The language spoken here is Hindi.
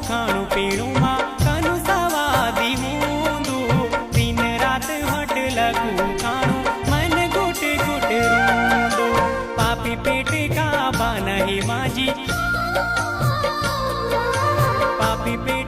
खाणु पीणु मां कनु सवादी मूंदू दिन रात हट लगू खाणु मन गुट गुट रूंदो पापी पेट का बानही माजी पापी पेट